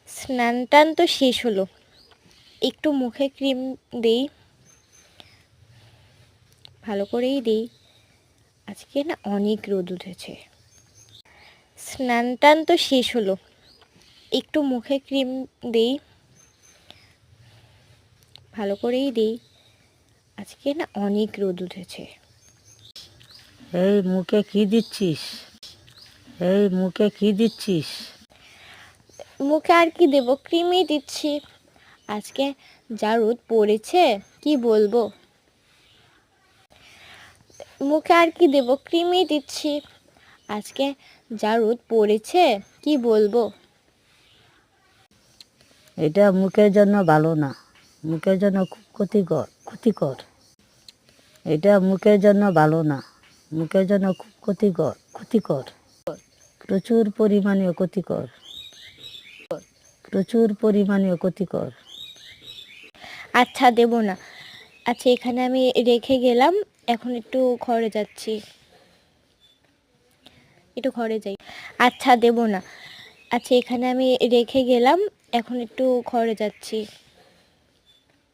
স্নান টান তো শেষ হলো, একটু মুখে ক্রিম দেই, ভালো করেই দেই। আজকে না অনেক রোদ উঠেছে। স্নান টান তো শেষ হলো, একটু মুখে ক্রিম দেই, ভালো করেই দেই। আজকে না অনেক রোদ উঠেছে। এই মুখে কি দিচ্ছিস? এই মুখে কি দিচ্ছিস? মুখে আর কি দেবো, ক্রিমই দিচ্ছি। আজকে যা রোদ পড়েছে কি বলবো। মুখে আর কি দেবো, ক্রিমই দিচ্ছি। আজকে যা রোদ পড়েছে কি বলবো। এটা মুখের জন্য ভালো না, মুখের জন্য খুব ক্ষতিকর। এটা মুখের জন্য ভালো না, মুখের জন্য খুব ক্ষতিকর। প্রচুর পরিমাণে ক্ষতিকর। আচ্ছা দেব না। আচ্ছা এখানে আমি রেখে গেলাম, এখন একটু ঘরে যাচ্ছি, একটু ঘরে যাই। আচ্ছা দেব না। আচ্ছা এখানে আমি রেখে গেলাম, এখন একটু ঘরে যাচ্ছি।